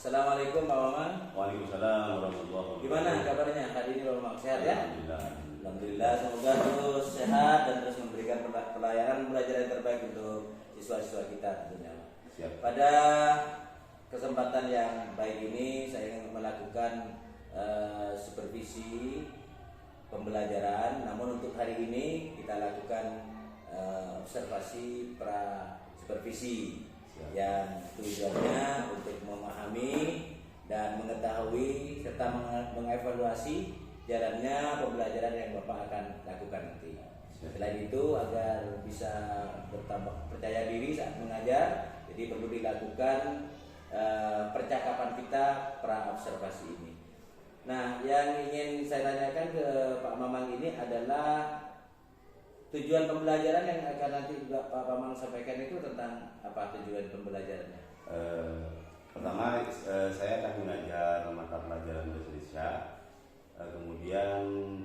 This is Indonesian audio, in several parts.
Assalamualaikum Pak Maman. Waalaikumsalam warahmatullahi wabarakatuh. Gimana kabarnya hari ini Pak Maman? Sehat ya? Alhamdulillah. Alhamdulillah, semoga terus sehat dan terus memberikan pelayanan belajar yang terbaik untuk siswa-siswa kita tentunya. Siap. Pada kesempatan yang baik ini saya ingin melakukan supervisi pembelajaran. Namun untuk hari ini kita lakukan observasi pra supervisi yang tujuannya untuk memahami dan mengetahui serta mengevaluasi jalannya pembelajaran yang Bapak akan lakukan nanti. Selain itu agar bisa bertambah percaya diri saat mengajar, jadi perlu dilakukan percakapan kita pra observasi ini. Nah, yang ingin saya tanyakan ke Pak Mamang ini adalah tujuan pembelajaran yang akan nanti Pak Mamang sampaikan itu tentang apa tujuan pembelajarannya? Pertama, saya akan mengajar mata pelajaran bahasa Indonesia. Kemudian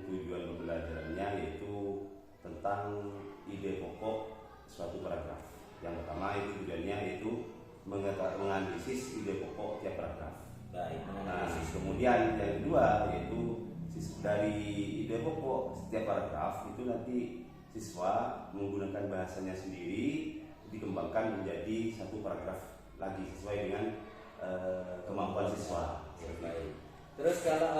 tujuan pembelajarannya yaitu tentang ide pokok suatu paragraf. Yang pertama itu tujuannya yaitu menganalisis ide pokok tiap paragraf. Baik, menganalisis. Kemudian yang kedua yaitu dari ide pokok setiap paragraf itu nanti siswa menggunakan bahasanya sendiri dikembangkan menjadi satu paragraf lagi sesuai dengan kemampuan siswa. Baik. Terus kalau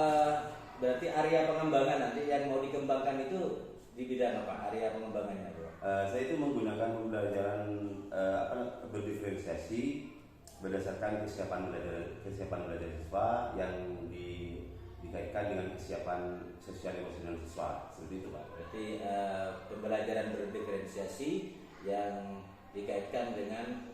berarti area pengembangan nanti yang mau dikembangkan itu di bidang apa? Area pengembangannya, Bro? Saya itu menggunakan pembelajaran berdiferensiasi berdasarkan kesiapan belajar siswa yang dikaitkan dengan kesiapan sosial emosional siswa, seperti itu Pak. Berarti pembelajaran berdiferensiasi yang dikaitkan dengan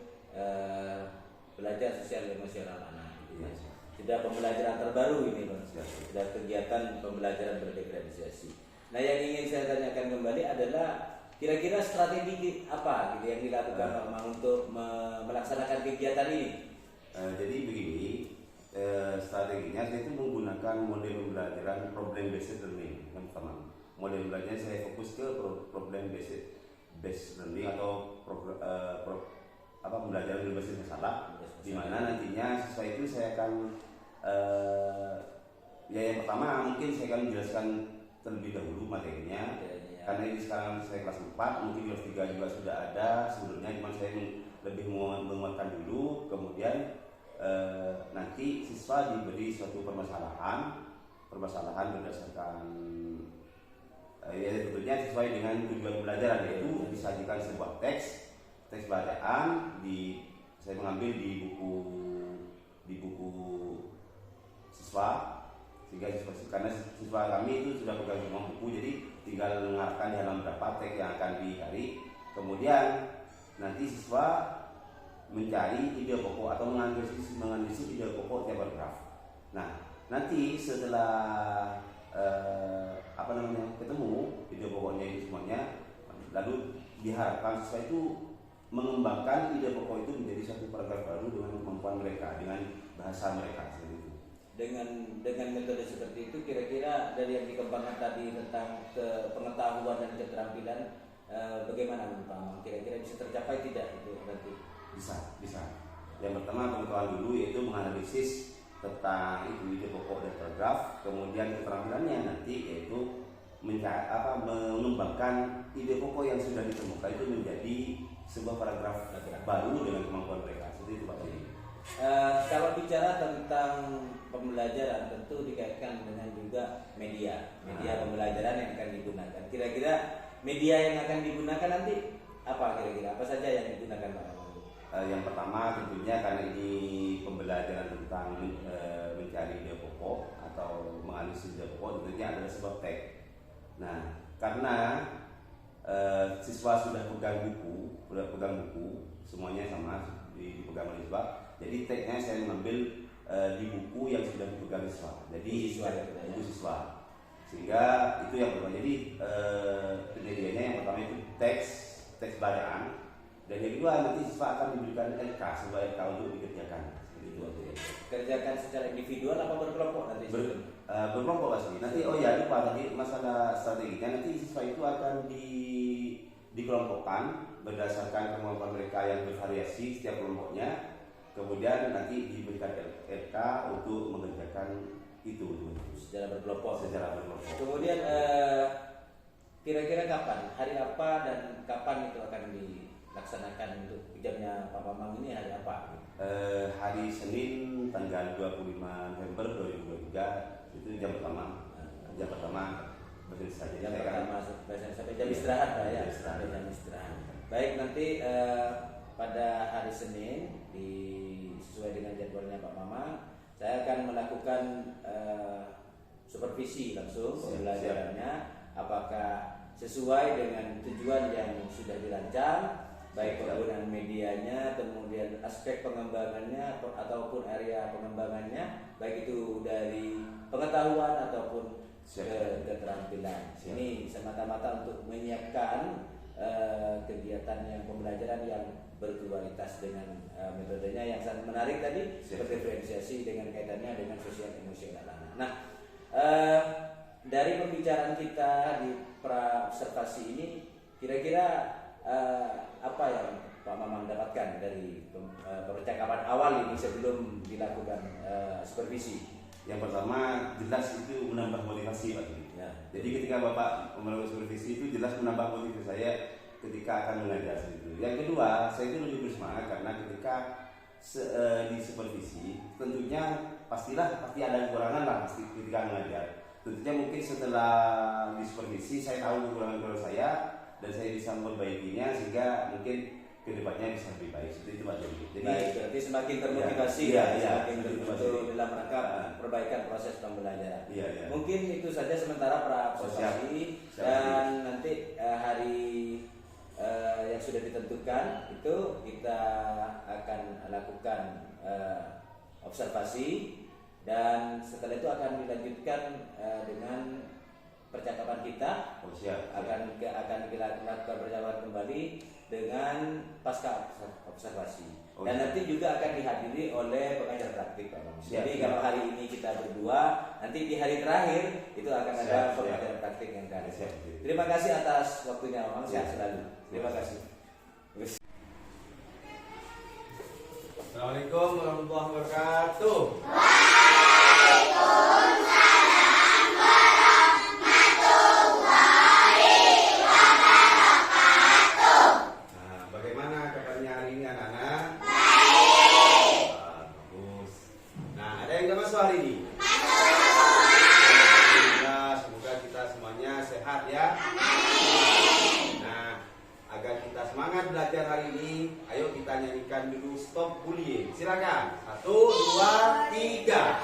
belajar sosial emosional anak. Iya. Sudah pembelajaran terbaru ini Bang. Sudah kegiatan pembelajaran berdiferensiasi. Nah, yang ingin saya tanyakan kembali adalah kira-kira strategi apa gitu yang dilakukan Pak Mang untuk melaksanakan kegiatan ini? Jadi begini, strateginya saya itu menggunakan model pembelajaran problem based learning yang pertama. Model belajarnya saya fokus ke problem based learning atau pembelajaran berbasis masalah, di mana nantinya siswa itu saya akan yang pertama mungkin saya akan menjelaskan terlebih dahulu materinya. Karena ini sekarang saya kelas 4, mungkin kelas 3 juga sudah ada sebelumnya, cuma saya lebih menguatkan dulu. Kemudian nanti siswa diberi suatu permasalahan berdasarkan ya tentunya sesuai dengan tujuan pembelajaran, yaitu disajikan sebuah teks bacaan saya mengambil di buku siswa, sehingga karena siswa kami itu sudah pegang semua buku, jadi tinggal mengarahkan di halaman berapa teks yang akan dicari. Kemudian nanti siswa mencari ide pokok atau menganalisis ide pokok tiap paragraf. Nah, nanti setelah ketemu ide pokoknya itu semuanya, lalu diharapkan siswa itu mengembangkan ide pokok itu menjadi satu paragraf baru dengan kemampuan mereka, dengan bahasa mereka seperti itu. Dengan metode seperti itu, kira-kira dari yang dikembangkan tadi tentang pengetahuan dan keterampilan, bagaimana menurut Pak Mang? Kira-kira bisa tercapai tidak itu nanti? Bisa. Yang pertama pengetahuan dulu yaitu menganalisis tentang ide pokok dan paragraf. Kemudian keterampilannya nanti yaitu mengembangkan ide pokok yang sudah ditemukan itu menjadi sebuah paragraf baru dengan kemampuan mereka. Seperti itu Pak. Kalau bicara tentang pembelajaran tentu dikaitkan dengan juga media pembelajaran yang akan digunakan. Kira-kira media yang akan digunakan nanti apa kira-kira? Apa saja yang digunakan Pak? Yang pertama tentunya karena ini pembelajaran tentang mencari ide pokok atau menganalisis ide pokok, tentunya adalah sebuah teks. Nah, karena siswa sudah pegang buku, semuanya sama dipegang oleh siswa. Jadi teksnya saya mengambil di buku yang sudah dipegang siswa. Jadi buku siswa. Sehingga itu yang pertama. Jadi penjadiannya yang pertama itu teks bacaan. Dan yang kedua nanti siswa akan diberikan sebuah LK untuk dikerjakan. Itu. Kerjakan secara individual apa berkelompok nanti? Berkelompok pasti. Nanti lupa tadi masalah strateginya. Nanti siswa itu akan dikelompokkan berdasarkan kemampuan mereka yang bervariasi setiap kelompoknya. kemudian nanti diberikan RK untuk mengerjakan itu secara berkelompok. Kemudian kira-kira kapan, hari apa dan kapan itu akan dilaksanakan untuk jamnya Pak Bambang ini hari apa? Hari Senin tanggal 25 November 2023 itu jam pertama. Jam pertama sampai jam istirahat Pak ya. Sampai jam istirahat. Baik, nanti pada hari Senin sesuai dengan jadwalnya Pak Mamang, saya akan melakukan supervisi langsung pembelajarannya, apakah sesuai dengan tujuan yang sudah dirancang, baik penggunaan medianya, kemudian aspek pengembangannya ataupun area pengembangannya, baik itu dari pengetahuan ataupun keterampilan. Ini semata-mata untuk menyiapkan kegiatan yang pembelajaran yang berkualitas dengan metodenya yang sangat menarik tadi, berdiferensiasi dengan kaitannya dengan sosial emosional anak. Nah, dari pembicaraan kita di pra-observasi ini, kira-kira apa yang Pak Mamang dapatkan dari percakapan awal ini sebelum dilakukan supervisi? Yang pertama, jelas itu menambah motivasi Pak. Ya. Jadi ketika Bapak melakukan supervisi itu jelas menambah motivasi saya ketika akan mengajar itu. Yang kedua, saya itu lebih bersemangat karena ketika di supervisi tentunya pasti ada kekurangan lah pasti ketika mengajar. Tentunya mungkin setelah di supervisi saya tahu kekurangan saya dan saya bisa memperbaikinya sehingga mungkin kedepannya bisa lebih baik. Itu Pak Jody. Jadi berarti semakin termotivasi semakin betul dalam rangka perbaikan proses pembelajaran. Mungkin itu saja sementara pra-observasi dan nanti hari yang sudah ditentukan itu kita akan lakukan observasi dan setelah itu akan dilanjutkan dengan percakapan kita. Akan kita lakukan percakapan kembali dengan pasca observasi. Dan nanti juga akan dihadiri oleh pengajar praktik Pak Bang. Jadi kalau hari ini kita berdua, nanti di hari terakhir itu akan ada pengajar praktik yang akan ada. Terima kasih atas waktunya Bang, sehat selalu. Terima kasih. Assalamualaikum warahmatullahi wabarakatuh. Belajar hari ini, ayo kita nyanyikan dulu Stop Bullying. Silakan. 1, 2, 3.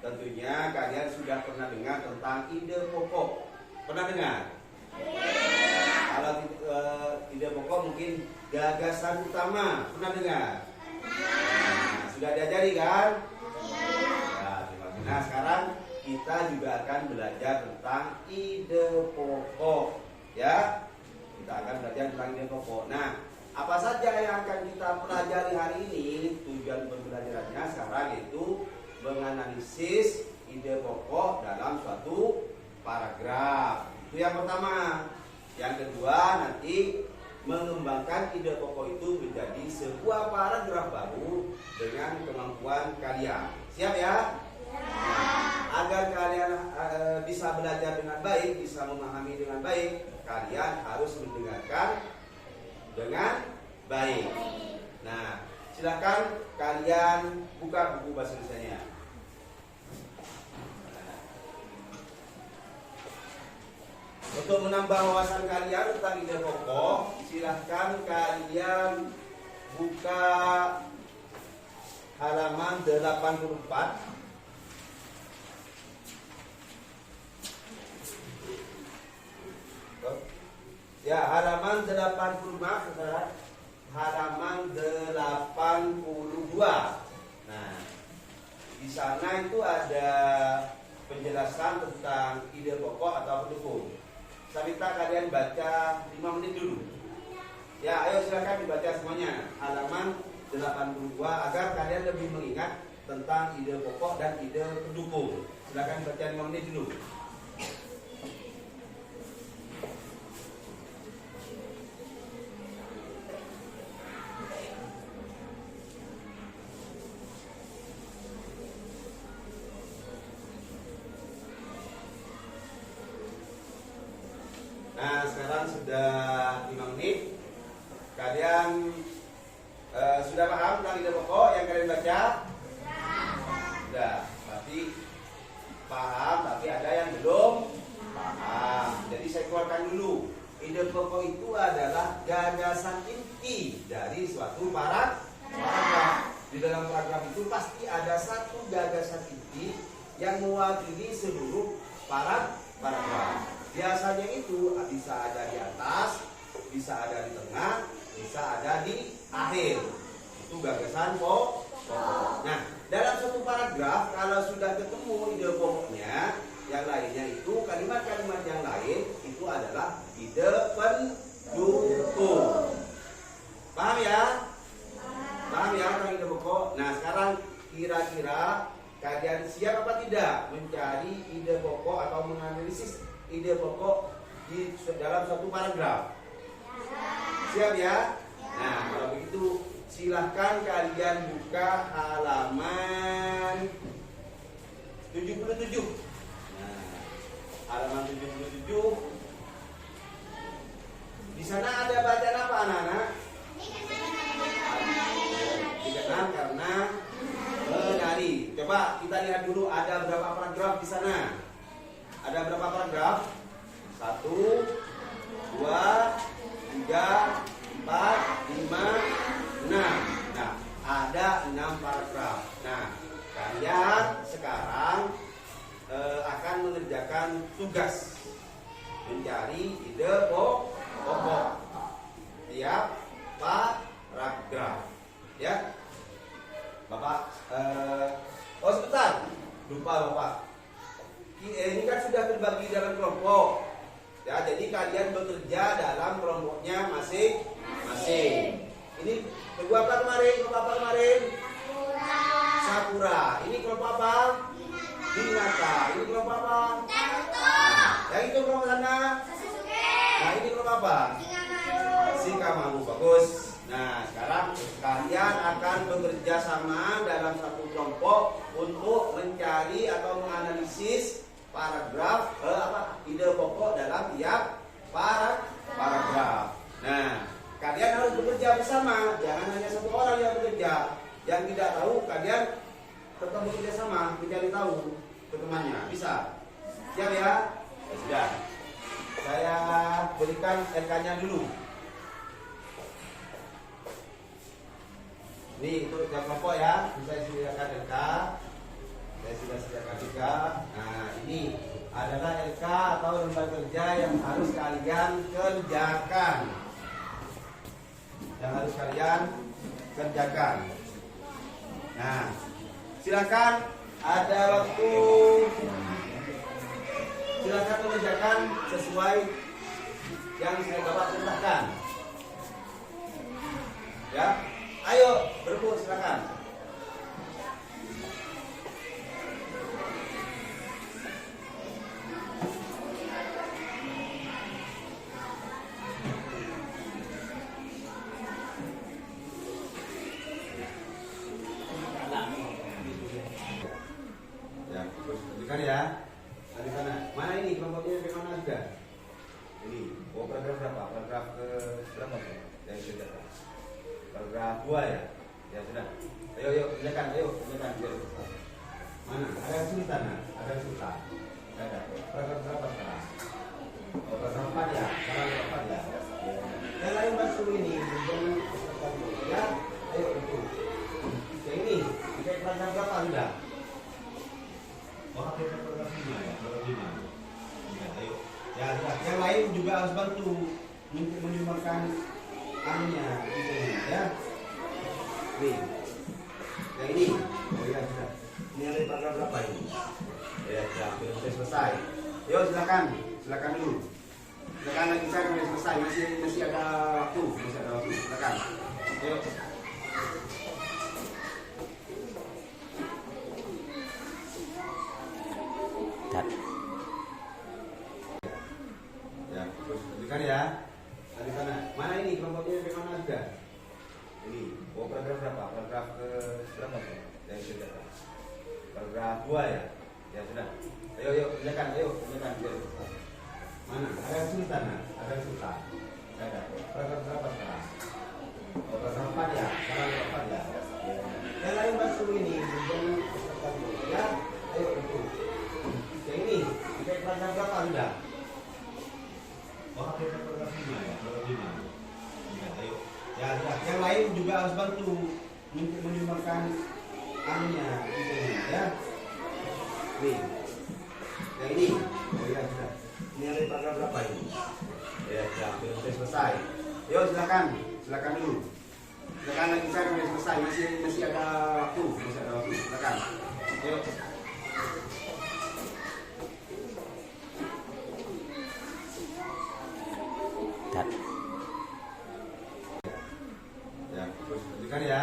Tentunya kalian sudah pernah dengar tentang ide pokok. Pernah dengar? Kalau ide pokok mungkin gagasan utama. Pernah dengar? Sudah diajari kan? Nah, sekarang kita juga akan belajar tentang ide pokok. Ya, kita akan belajar tentang ide pokok. Nah, apa saja yang akan kita pelajari hari ini? Tujuan pembelajarannya sekarang yaitu menganalisis ide pokok dalam suatu paragraf. Itu yang pertama. Yang kedua, nanti mengembangkan ide pokok itu menjadi sebuah paragraf baru dengan kemampuan kalian. Siap ya? Agar kalian bisa belajar dengan baik, bisa memahami dengan baik, kalian harus mendengarkan dengan baik. Nah, silakan kalian buka buku bahasa Indonesianya. Untuk menambah wawasan kalian tentang ide pokok, silahkan kalian buka halaman 84. Ya, halaman 85, saudara. Halaman 82. Nah, di sana itu ada penjelasan tentang ide pokok atau pendukung. Saya minta kalian baca 5 menit dulu. Ya, ayo silakan dibaca semuanya. Halaman 82 agar kalian lebih mengingat tentang ide pokok dan ide pendukung. Silakan baca 5 menit dulu. Nah, sekarang sudah 5 menit. Kalian sudah paham tentang ide pokok yang kalian baca? Sudah. Tapi paham, tapi ada yang belum paham. Jadi saya keluarkan dulu. Ide pokok itu adalah gagasan inti dari suatu paragraf. Di dalam paragraf itu pasti ada satu gagasan inti yang mewakili seluruh paragraf. Biasanya itu bisa ada di atas, bisa ada di tengah, bisa ada di akhir. Itu gagasan pokok. Nah, dalam satu paragraf kalau sudah ketemu ide pokoknya, yang lainnya itu kalimat-kalimat yang lain itu adalah ide pendukung. Paham ya? Paham ya tentang ide pokok? Nah, sekarang kira-kira kalian siap apa tidak mencari ide pokok atau menganalisis ide pokok di dalam satu paragraf? Siap ya? Nah, kalau begitu silahkan kalian buka halaman 77. Nah, halaman 77. Di sana ada bacaan apa anak-anak? Dikenal karena menari. Coba kita lihat dulu ada berapa paragraf di sana. Ada berapa paragraf? 1, 2, 3, 4, 5, 6. Nah, ada 6 paragraf. Nah, kalian sekarang akan mengerjakan tugas mencari ide pokok tiap paragraf. Ya, Bapak. Oh sebentar, lupa Bapak. Ini kan sudah terbagi dalam kelompok. Ya, jadi kalian bekerja dalam kelompoknya masing-masing. Ini kelompok apa kemarin? Kelompok apa kemarin? Sakura. Ini kelompok apa? Hinata. Ini kelompok apa? Yang itu kelompok sana? Nah, ini kelompok apa? Shikamaru. Bagus. Nah, sekarang kalian akan bekerja sama dalam satu kelompok untuk mencari atau menganalisis paragraf ide pokok dalam tiap paragraf. Nah, kalian harus bekerja bersama, jangan hanya satu orang yang bekerja. Yang tidak tahu kalian tetap bekerja sama, mencari tahu ke temannya. Bisa? Siap ya? Ya sudah. Saya berikan RK-nya dulu. Ini untuk tiap kelompok ya. Saya sediakan RK. Saya sudah sediakan RK. Nah, ini adalah RK atau lembar kerja yang harus kalian kerjakan. Nah, silakan ada waktu. Silakan mengerjakan sesuai yang saya Bapak perintahkan. Ya, ayo berebut silakan. Ini, oh paragraf berapa? Paragraf ke berapa tuh? Yang sudah. Paragraf 2 ya? Ya sudah. Ayo, silakan, biar. Mana? Ada yang sultan, ada yang sultan. Ada. Paragraf berapa sekarang? Oh, paragraf 4 ya? Paragraf 4 ya? Yang lain masuk ini, ya? Ayo, itu. Yang ini, pakai paragraf berapa sudah? Oh, pakai paragraf 5 ya? Paragraf 5. Ya, ayo. Ya, yang lain juga harus bantu untuk menyumbangkan anunya, ya. Nih, yang ini, oh ya sudah. Ini ada paragraf berapa ini? Ya, sudah selesai. Yo, silakan dulu. Silakan lagi saya sudah selesai, masih ada waktu, silakan. Ayo. Ya, terus lanjutkan ya. Di sana. Mana ini kelompoknya di mana aja? Ini, oh paragraf berapa? Paragraf ke berapa tuh? Yang sudah. Paragraf 2 ya? Ya sudah. Ayo, silakan, biar. Mana? Ada yang sultan, ada yang sultan. Ada. Paragraf berapa sekarang? Oh, paragraf 4 ya? Paragraf 4 ya? Yang lain masuk ini, ya? Ayo, itu. Yang ini, pakai paragraf berapa sudah? Oh, pakai paragraf 5 ya? Paragraf 5. Ya, ayo. Ya, yang lain juga harus bantu untuk menyumbangkan anunya, ya. Nih, yang ini, oh ya sudah. Ini ada paragraf berapa ini? Ya, sudah selesai. Yo, silakan dulu. Silakan lagi saya sudah selesai, masih ada waktu, silakan. Ayo. Ya, terus lanjutkan ya.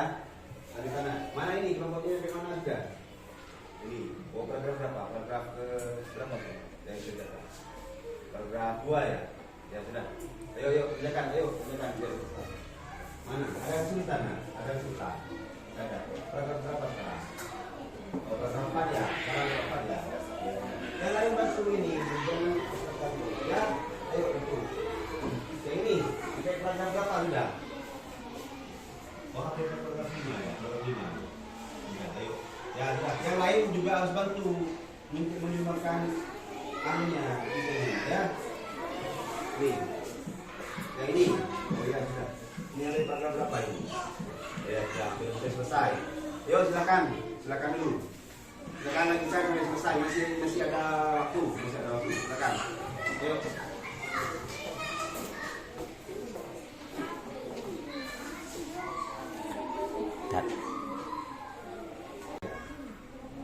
Di sana. Mana ini kelompoknya di mana aja? Ini, oh paragraf berapa? Paragraf ke berapa tuh? Yang sudah. Paragraf 2 ya? Ya sudah. Ayo, silakan, biar. Mana? Ada yang sultan, ada yang sultan. Ada. Paragraf berapa sekarang? Oh, paragraf 4 ya? Paragraf 4 ya? Yang lain masuk ini, ya? Ayo, itu. Yang ini, pakai paragraf berapa sudah? Oh, pakai paragraf 5 ya? Paragraf 5. Ya, ayo. Ya, yang lain juga harus bantu untuk menyumbangkan anunya, ya. Nih, yang ini, oh ya sudah. Ini ada paragraf berapa ini? Ya, sudah selesai. Yo, silakan dulu. Silakan lagi saya sudah selesai, masih ada waktu, silakan. Ayo.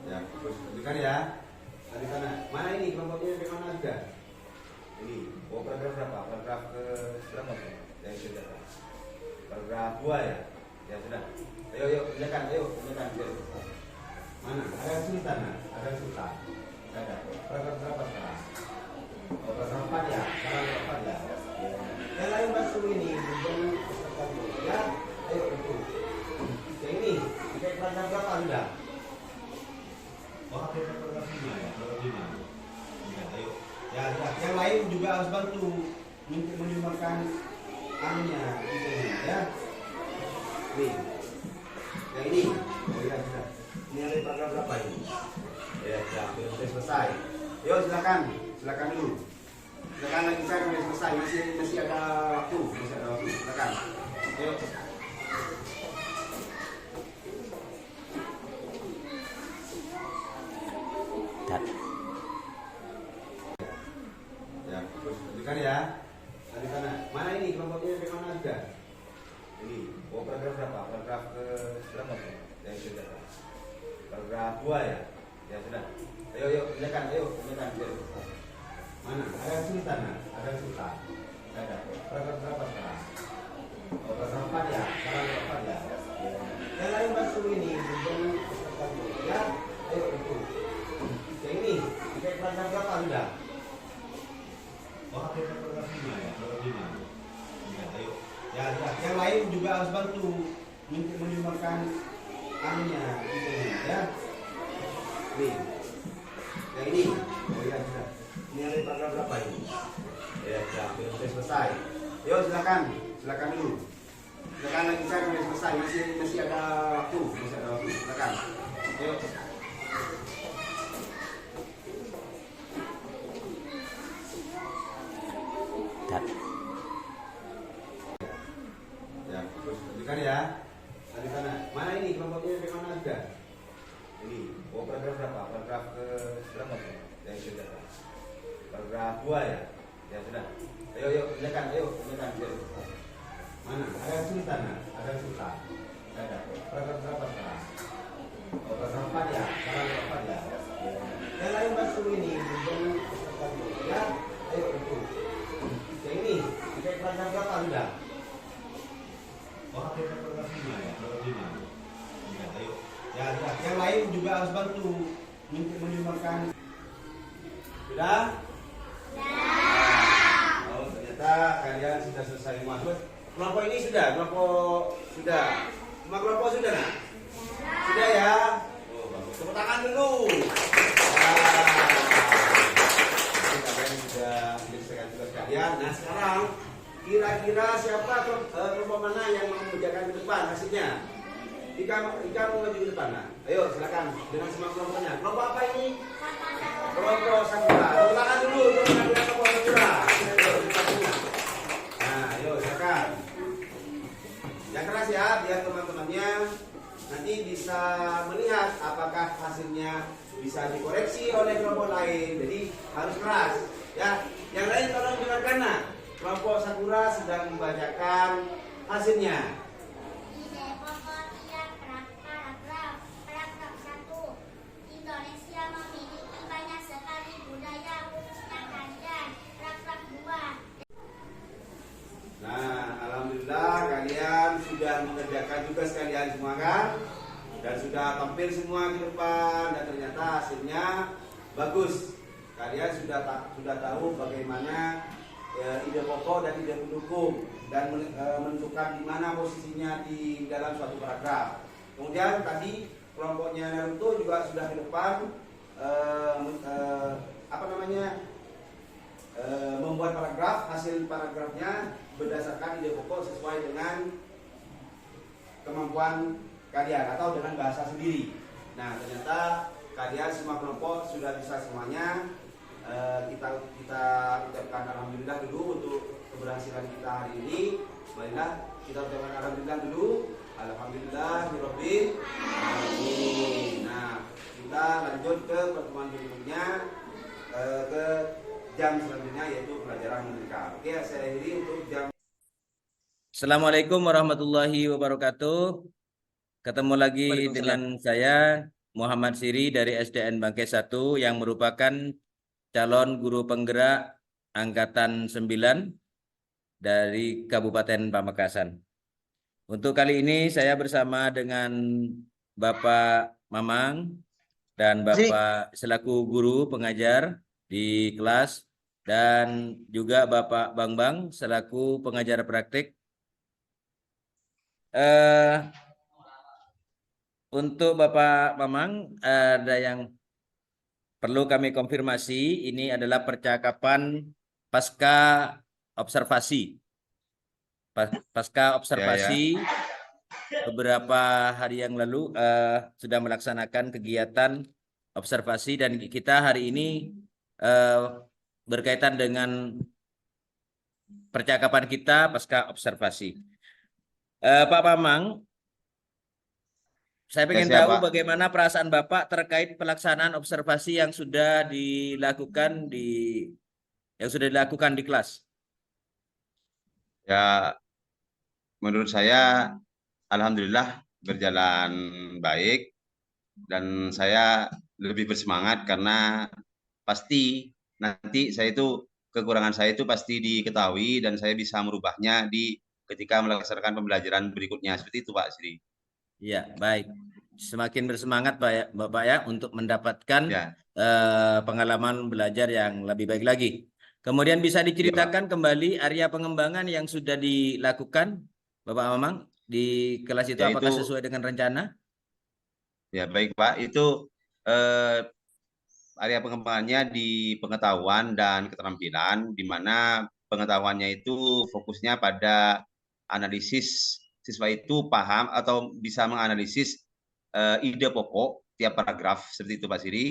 Ya, terus lanjutkan ya. Di sana. Mana ini kelompoknya di mana aja? Ini, oh paragraf berapa? Paragraf ke berapa tuh? Yang sudah. Paragraf 2 ya? Ya sudah. Ayo, silakan, biar. Mana? Ada yang sultan, ada yang sultan. Ada. Paragraf berapa sekarang? Oh, paragraf 4 ya? Paragraf 4 ya? Yang lain masuk ini, ya? Ayo, itu. Yang ini, pakai paragraf berapa sudah? Oh, pakai paragraf 5 ya? Paragraf 5. Ya, ayo. Ya, yang lain juga harus bantu untuk menyumbangkan anunya, ya. Nih, yang ini, oh ya sudah. Ini ada paragraf berapa ini? Ya, sudah selesai. Yo, silakan dulu. Silakan lagi saya sudah selesai, masih ada waktu, silakan. Ayo. Ya, terus lanjutkan ya. Di sana. Mana ini kelompoknya di mana aja? Ini, oh paragraf berapa? Paragraf ke berapa tuh? Yang sudah. Paragraf 2 ya? Ya sudah. Ayo, silakan, biar. Mana? Ada yang sultan, ada yang sultan. Ada. Paragraf berapa sekarang? Oh, paragraf 4 ya? Paragraf 4 ya? Yang lain masuk ini, ya? Ayo, itu. Yang ini, pakai paragraf berapa sudah? Oh, pakai paragraf 5 ya? Paragraf 5. Ya, ayo. Ya, yang lain juga harus bantu untuk menyumbangkan anunya, ya. Nih, yang ini, oh ya sudah. Ini ada paragraf berapa ini? Ya, sudah selesai. Yuk silakan dulu. Silakan lanjutkan sampai selesai. Masih ada waktu, Silakan. Yuk. Ya, terus lanjutkan ya. Lanjutkan. Mana ini kelompoknya dari mana sudah? Ini. Oh, paragraf berapa? Paragraf ke berapa tuh? Yang sudah. Paragraf 2 ya. Ya sudah. Ayo, silakan. Mana? Ada kesulitan? Ada kesulitan. Ada. Paragraf berapa sekarang? Oh, paragraf 4 ya. Paragraf 4 ya. Yang lain masuk ini. Ya. Ayo itu. Yang ini. Kayak paragraf berapa sudah? Oh, paragraf 5 ya. Paragraf 5. Ya, ayo. Ya, sudah. Yang lain juga harus bantu untuk menyumbangkan. Sudah? Oh, ternyata kalian sudah selesai semua. Kelompok ini sudah? Sudah. Semua kelompok sudah, nak? Sudah ya? Oh, bagus. Tepuk tangan dulu. Kalian sudah menyelesaikan tugas kalian. Nah, sekarang kira-kira siapa kelompok mana yang mau mengerjakan ke depan hasilnya? Ika mau maju ke depan. Nah, ayo silakan dengan semua kelompoknya. Kelompok apa ini? Kelompok Sakura. Tepuk tangan dulu untuk mengambil kelompok Sakura. Nah, ayo silakan. Yang keras ya, biar teman-temannya nanti bisa melihat apakah hasilnya bisa dikoreksi oleh kelompok lain. Jadi harus keras. Ya, yang lain tolong dengarkan. Nah, kelompok Sakura sedang membacakan hasilnya. Paragraf 1. Indonesia memiliki banyak sekali budaya khususnya kalian. Paragraf 2. Nah, alhamdulillah kalian sudah mengerjakan tugas kalian semua kan? Dan sudah tampil semua ke depan dan ternyata hasilnya bagus. Kalian sudah tahu bagaimana ide pokok dan ide pendukung dan menentukan di mana posisinya di dalam suatu paragraf. Kemudian tadi kelompoknya Naruto juga sudah ke depan membuat paragraf, hasil paragrafnya berdasarkan ide pokok sesuai dengan kemampuan kalian atau dengan bahasa sendiri. Nah, ternyata kalian semua kelompok sudah bisa semuanya. Kita ucapkan alhamdulillah dulu untuk keberhasilan kita hari ini. Marilah kita ucapkan alhamdulillah dulu. Alhamdulillahirabbil alamin. Nah, kita lanjut ke pertemuan berikutnya, ke jam selanjutnya yaitu pelajaran menerika. Oke, saya akhiri untuk jam. Assalamualaikum warahmatullahi wabarakatuh. Ketemu lagi dengan saya Muhammad Siri dari SDN Bangkai 1 yang merupakan calon guru penggerak angkatan 9 dari Kabupaten Pamekasan. Untuk kali ini saya bersama dengan Bapak Mamang dan Bapak selaku guru pengajar di kelas dan juga Bapak Bambang selaku pengajar praktik. Untuk Bapak Mamang ada yang perlu kami konfirmasi. Ini adalah percakapan pasca observasi. Pasca observasi beberapa hari yang lalu sudah melaksanakan kegiatan observasi dan kita hari ini berkaitan dengan percakapan kita pasca observasi. Pak Mamang, saya ingin tahu bagaimana perasaan Bapak terkait pelaksanaan observasi yang sudah dilakukan di kelas. Ya, menurut saya alhamdulillah berjalan baik dan saya lebih bersemangat karena pasti nanti kekurangan saya itu pasti diketahui dan saya bisa merubahnya ketika melaksanakan pembelajaran berikutnya. Seperti itu Pak Sri. Iya, baik. Semakin bersemangat Bapak ya untuk mendapatkan pengalaman belajar yang lebih baik lagi. Kemudian bisa diceritakan kembali area pengembangan yang sudah dilakukan Bapak Mamang di kelas itu, apakah sesuai dengan rencana? Ya, baik Pak. Itu area pengembangannya di pengetahuan dan keterampilan, di mana pengetahuannya itu fokusnya pada analisis, siswa itu paham atau bisa menganalisis ide pokok tiap paragraf seperti itu Pak Siri,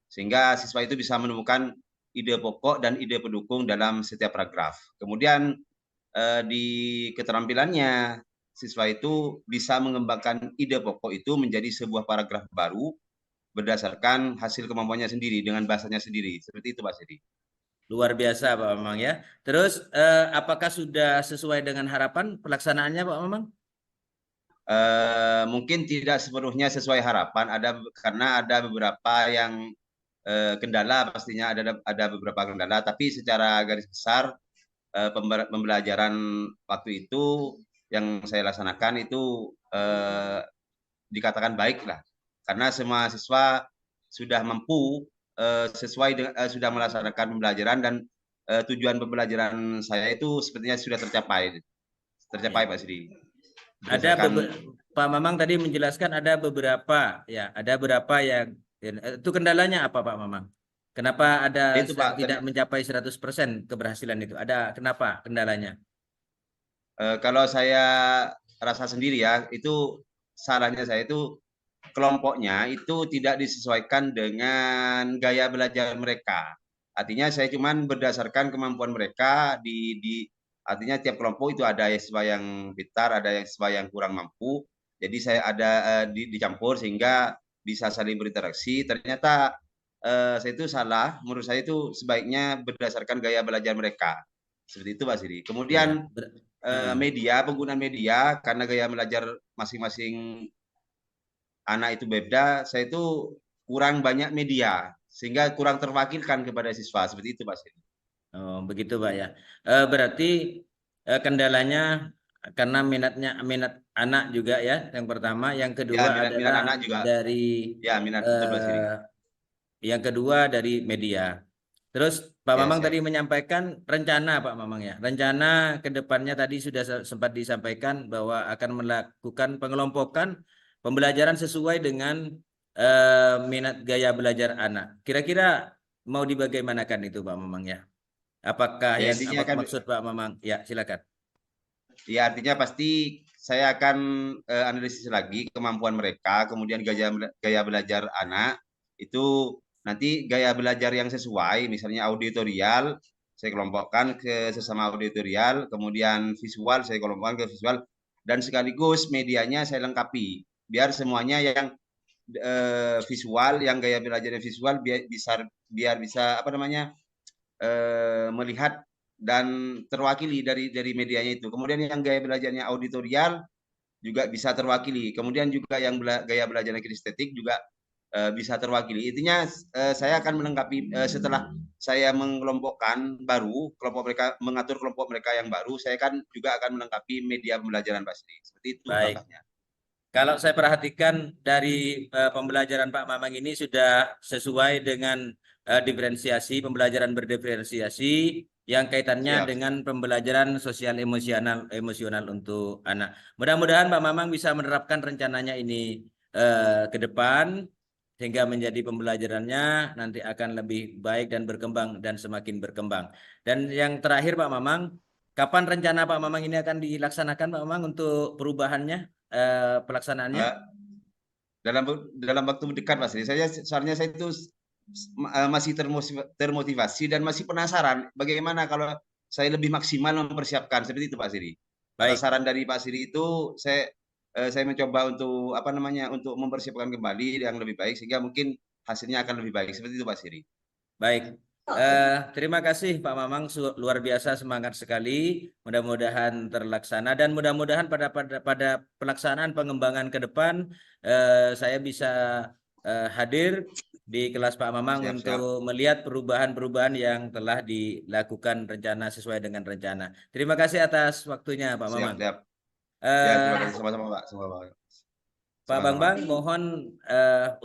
sehingga siswa itu bisa menemukan ide pokok dan ide pendukung dalam setiap paragraf. Kemudian di keterampilannya siswa itu bisa mengembangkan ide pokok itu menjadi sebuah paragraf baru berdasarkan hasil kemampuannya sendiri dengan bahasanya sendiri. Seperti itu Pak Siri. Luar biasa Pak Mamang ya. Terus apakah sudah sesuai dengan harapan pelaksanaannya Pak Mamang? Mungkin tidak sepenuhnya sesuai harapan, karena ada beberapa yang kendala, pastinya ada beberapa kendala, tapi secara garis besar pembelajaran waktu itu yang saya laksanakan itu dikatakan baik lah, karena semua siswa sudah mampu sesuai dengan sudah melaksanakan pembelajaran, dan tujuan pembelajaran saya itu sepertinya sudah tercapai Pak Sidi. Ada Pak Mamang tadi menjelaskan ada beberapa yang itu kendalanya apa Pak Mamang? Kenapa ada itu, Pak, tidak mencapai 100% keberhasilan itu? Ada kenapa kendalanya? Kalau saya rasa sendiri ya, itu salahnya saya itu kelompoknya itu tidak disesuaikan dengan gaya belajar mereka. Artinya saya cuman berdasarkan kemampuan mereka artinya tiap kelompok itu ada siswa yang pintar, ada siswa yang kurang mampu. Jadi saya ada dicampur sehingga bisa saling berinteraksi. Ternyata saya itu salah. Menurut saya itu sebaiknya berdasarkan gaya belajar mereka. Seperti itu Pak Siri. Kemudian penggunaan media, karena gaya belajar masing-masing anak itu beda, saya itu kurang banyak media sehingga kurang terwakilkan kepada siswa. Seperti itu Pak Siri. Oh, begitu Pak ya. Berarti kendalanya karena minat anak juga ya, yang pertama, yang kedua minat anak juga. Dari yang kedua dari media. Terus Pak Mamang tadi menyampaikan rencana Pak Mamang ya. Rencana ke depannya tadi sudah sempat disampaikan bahwa akan melakukan pengelompokan pembelajaran sesuai dengan minat gaya belajar anak. Kira-kira mau dibagaimanakan itu Pak Mamang ya? Apakah yang maksud Pak Mamang? Ya, silakan. Ya, artinya pasti saya akan analisis lagi kemampuan mereka, kemudian gaya belajar anak itu nanti gaya belajar yang sesuai, misalnya auditorial saya kelompokkan ke sesama auditorial, kemudian visual saya kelompokkan ke visual, dan sekaligus medianya saya lengkapi biar semuanya yang visual, yang gaya belajarnya visual biar bisa melihat dan terwakili dari medianya itu. Kemudian yang gaya belajarnya auditorial juga bisa terwakili. Kemudian juga yang gaya belajarnya kinestetik juga bisa terwakili. Intinya saya akan melengkapi setelah saya mengelompokkan baru mengatur kelompok mereka yang baru, saya kan juga akan melengkapi media pembelajaran pasti. Seperti itu. Baik. Kalau saya perhatikan dari pembelajaran Pak Mamang ini sudah sesuai dengan diferensiasi, pembelajaran berdiferensiasi yang kaitannya dengan pembelajaran sosial emosional untuk anak. Mudah-mudahan Pak Mamang bisa menerapkan rencananya ini ke depan sehingga menjadi pembelajarannya nanti akan lebih baik dan berkembang dan semakin berkembang. Dan yang terakhir Pak Mamang, kapan rencana Pak Mamang ini akan dilaksanakan Pak Mamang untuk perubahannya, pelaksanaannya? Dalam waktu dekat Mas. Soalnya saya itu masih termotivasi dan masih penasaran bagaimana kalau saya lebih maksimal mempersiapkan, seperti itu Pak Siri. Atas saran dari Pak Siri itu saya mencoba untuk untuk mempersiapkan kembali yang lebih baik sehingga mungkin hasilnya akan lebih baik, seperti itu Pak Siri. Baik. Terima kasih Pak Mamang, luar biasa, semangat sekali. Mudah-mudahan terlaksana dan mudah-mudahan pada pelaksanaan pengembangan ke depan saya bisa hadir di kelas Pak Mamang untuk melihat perubahan-perubahan yang telah dilakukan rencana sesuai dengan rencana. Terima kasih atas waktunya Pak Mamang. Terima kasih sama-sama Pak. Pak Bambang, mohon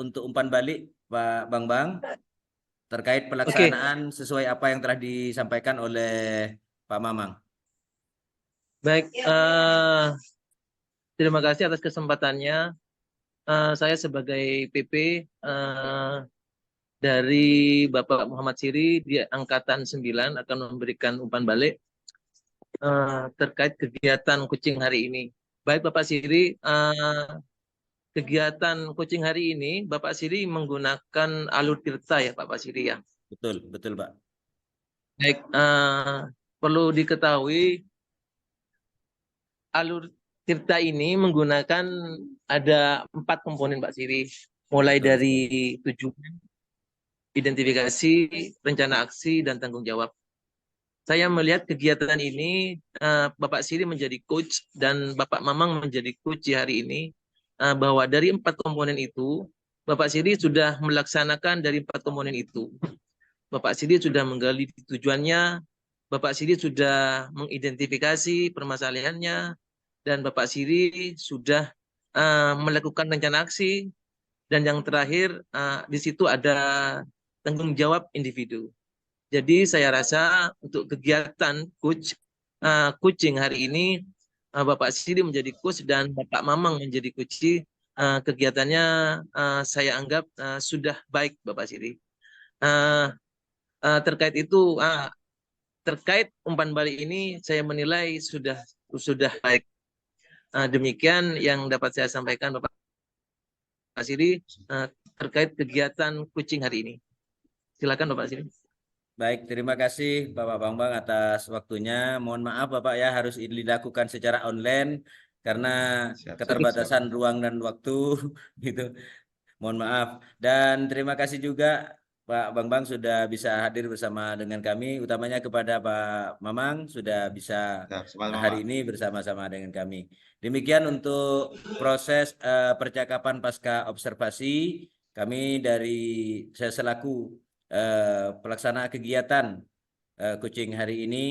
untuk umpan balik Pak Bambang terkait pelaksanaan sesuai apa yang telah disampaikan oleh Pak Mamang. Baik, terima kasih atas kesempatannya. Saya sebagai PP dari Bapak Muhammad Siri di Angkatan 9 akan memberikan umpan balik. terkait kegiatan kucing hari ini. Baik Bapak Siri, kegiatan kucing hari ini Bapak Siri menggunakan alur tirta ya Bapak Siri ya. Betul, betul Pak. Baik, perlu diketahui alur tirta ini menggunakan ada 4 komponen Pak Siri, mulai Betul dari sekali. tujuan, identifikasi, rencana aksi, dan tanggung jawab. Saya melihat kegiatan ini, Bapak Siri menjadi coach dan Bapak Mamang menjadi coach di hari ini, bahwa dari 4 komponen itu, Bapak Siri sudah melaksanakan dari 4 komponen itu. Bapak Siri sudah menggali tujuannya, Bapak Siri sudah mengidentifikasi permasalahannya, dan Bapak Siri sudah melakukan rencana aksi, dan yang terakhir di situ ada tanggung jawab individu. Jadi saya rasa untuk kegiatan kucing hari ini, Bapak Siri menjadi coach dan Bapak Mamang menjadi coach. Kegiatannya saya anggap sudah baik Bapak Siri. Terkait itu, terkait umpan balik ini saya menilai sudah baik. Demikian yang dapat saya sampaikan Bapak Siri terkait kegiatan kucing hari ini. Silakan Bapak Siri. Baik, terima kasih Bapak Bambang atas waktunya. Mohon maaf Bapak ya harus dilakukan secara online karena Siap, siap. keterbatasan ruang dan waktu gitu. Mohon maaf. Dan terima kasih juga Pak Bambang sudah bisa hadir bersama dengan kami, utamanya kepada Pak Mamang sudah bisa Siap, sama-sama, hari Pak. ini bersama-sama dengan kami. Demikian untuk proses percakapan pasca observasi kami dari saya selaku pelaksana kegiatan kucing hari ini.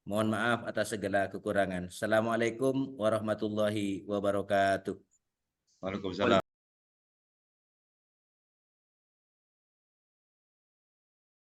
Mohon maaf atas segala kekurangan. Assalamualaikum warahmatullahi wabarakatuh. Waalaikumsalam.